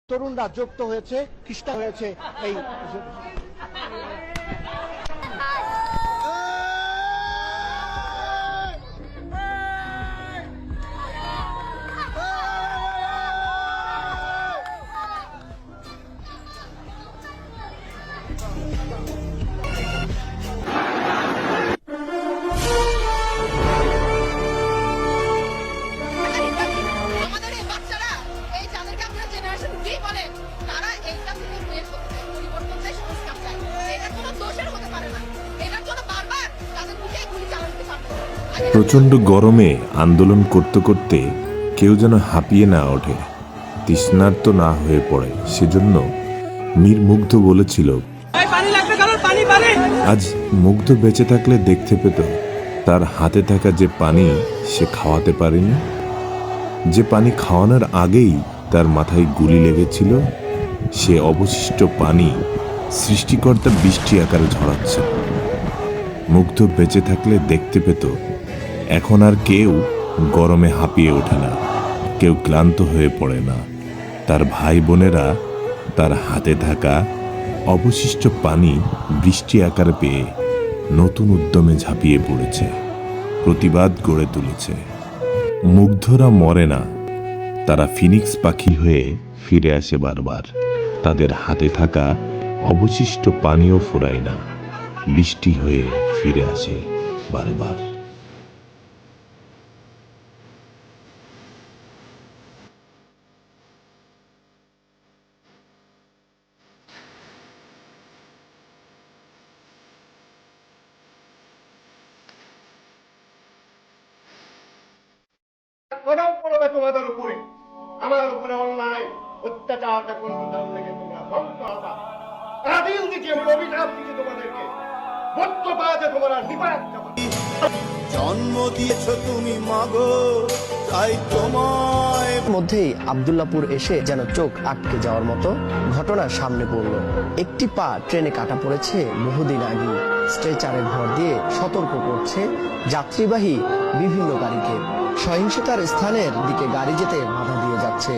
তরুণরা যুক্ত হয়েছে, খ্রিস্টান হয়েছে এই প্রচণ্ড গরমে আন্দোলন করতে করতে কেউ যেন হাঁপিয়ে না ওঠে, তৃষ্ণার্ত না হয়ে পড়ে। সেজন্য মীর মুগ্ধ বলেছিল, আজ মুগ্ধ বেঁচে থাকলে দেখতে পেত তার হাতে থাকা যে পানি সে খাওয়াতে পারেনি, যে পানি খাওয়ানোর আগেই তার মাথায় গুলি লেগেছিল, সে অবশিষ্ট পানি সৃষ্টিকর্তা বৃষ্টি আকারে ঝরাচ্ছে। মুগ্ধ বেঁচে থাকলে দেখতে পেত এখন আর কেউ গরমে হাঁপিয়ে ওঠে না, কেউ ক্লান্ত হয়ে পড়ে না। তার ভাই বোনেরা তার হাতে থাকা অবশিষ্ট পানি বৃষ্টি আকারে পেয়ে নতুন উদ্যমে ঝাঁপিয়ে পড়েছে, প্রতিবাদ গড়ে তুলেছে। মুগ্ধরা মরে না, তারা ফিনিক্স পাখি হয়ে ফিরে আসে বারবার। তাদের হাতে থাকা অবশিষ্ট পানিও ফোরায় না, বৃষ্টি হয়ে ফিরে আসে বারবার। প্রভাব পড়বে তোমাদের উপরে, আমার উপরে অন্যায় অত্যাচার থেকে তোমরা ধ্বংস হবা। রাবিল দিকে অভিশাপ দিকে তোমাদেরকে বদ্ধ পাতে তোমরা নিপাত যাবা। জন্ম দিয়েছ তুমি মাগো, তাই তোমায় মধ্যেই আব্দুল্লাহপুর এসে যেন চোখ আটকে যাওয়ার মতো ঘটনা সামনে পড়ল। একটি পা ট্রেনে কাটা পড়েছে বহুদিন আগে, স্ট্রেচারে ভর দিয়ে সতর্ক করছে যাত্রীবাহী বিভিন্ন গাড়িকে। সহিংসতার স্থানের দিকে গাড়ি যেতে বাধা দিয়ে যাচ্ছে।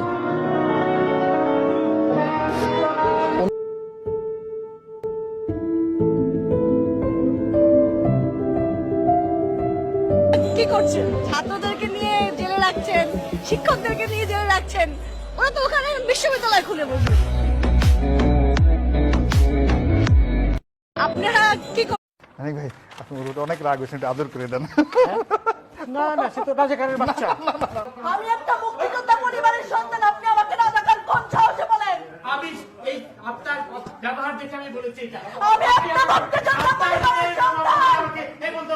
কি করছেন? ছাত্রদেরকে নিয়ে জেলে রাখছেন, শিক্ষকদেরকে নিয়ে জেলে রাখছেন, ওরা তো ওখানে বিশ্ববিদ্যালয় খুলে বসবে। আপনারা কি অনেক ভাই আপনি অনেক রাগ হয়েছেন, আদর করে দেন। না না, সে তো রাজাকারের বাচ্চা। আমি একটা মুক্তিযোদ্ধা পরিবারের সন্তান, আপনি আমাকে রাজাকার কোন সাহসে বলেন? আমি এই আপনার ব্যবহার দেখে আমি বলেছি এটা। আমি একটা মুক্তিযোদ্ধা পরিবারের সন্তান। এই বন্ধু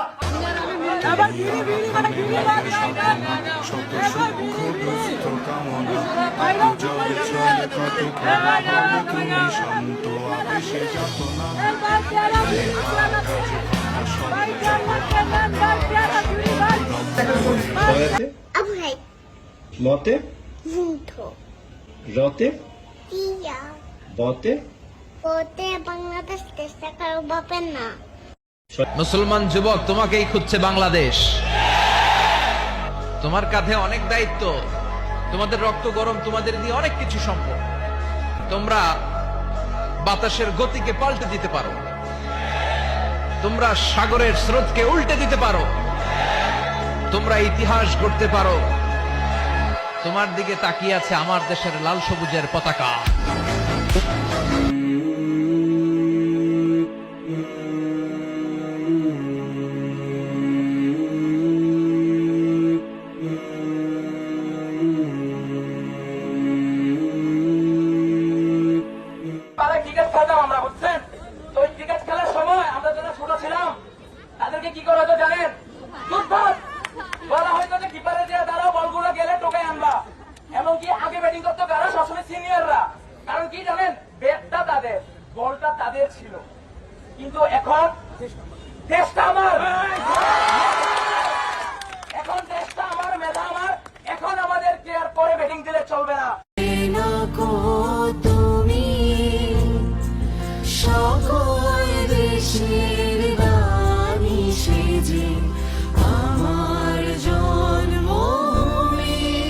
আবার বিড়ি বিড়ি মানে বিড়ি বাদ নাই না। এবার বিড়ি বিড়ি বাইরে জয় জয় কত খেলা তুমি শান্ত আবেশে যত না এবার যারা বিড়ি চালাতে ভাই জানা কেন ভাই যারা বিড়ি বাদ Abhai, মতে Junto, রতে Tia, বতে Pote Bangladesh চেষ্টা করো বাপের না। মুসলমান যুবক, তোমাকেই খুঁজছে বাংলাদেশ। তোমার কাঁধে অনেক দায়িত্ব, তোমাদের রক্ত গরম, তোমাদের দিয়ে অনেক কিছু সম্ভব। তোমরা বাতাসের গতিকে পাল্টে দিতে পারো, তোমরা সাগরের স্রোতকে উল্টে দিতে পারো, তোমরা ইতিহাস গড়তে পারো। তোমার দিকে তাকিয়ে আছে আমার দেশের লাল সবুজের পতাকা। ক্রিকেট খেলতাম আমরা, বুঝছেন তো? ওই ক্রিকেট খেলার সময় আমরা যারা ছোট ছিলাম তাদেরকে কি করা হতো জানেন? বলা হয়তো যে কিপারে যে দাঁড়াও, বলগুলো গেলে টোকায় আনবা। এমনকি আগে ব্যাটিং করতো কারা? সবসময় সিনিয়ররা। কারণ কি জানেন? ব্যাটটা তাদের, বলটা তাদের ছিল। কিন্তু এখন দেশটা আমার।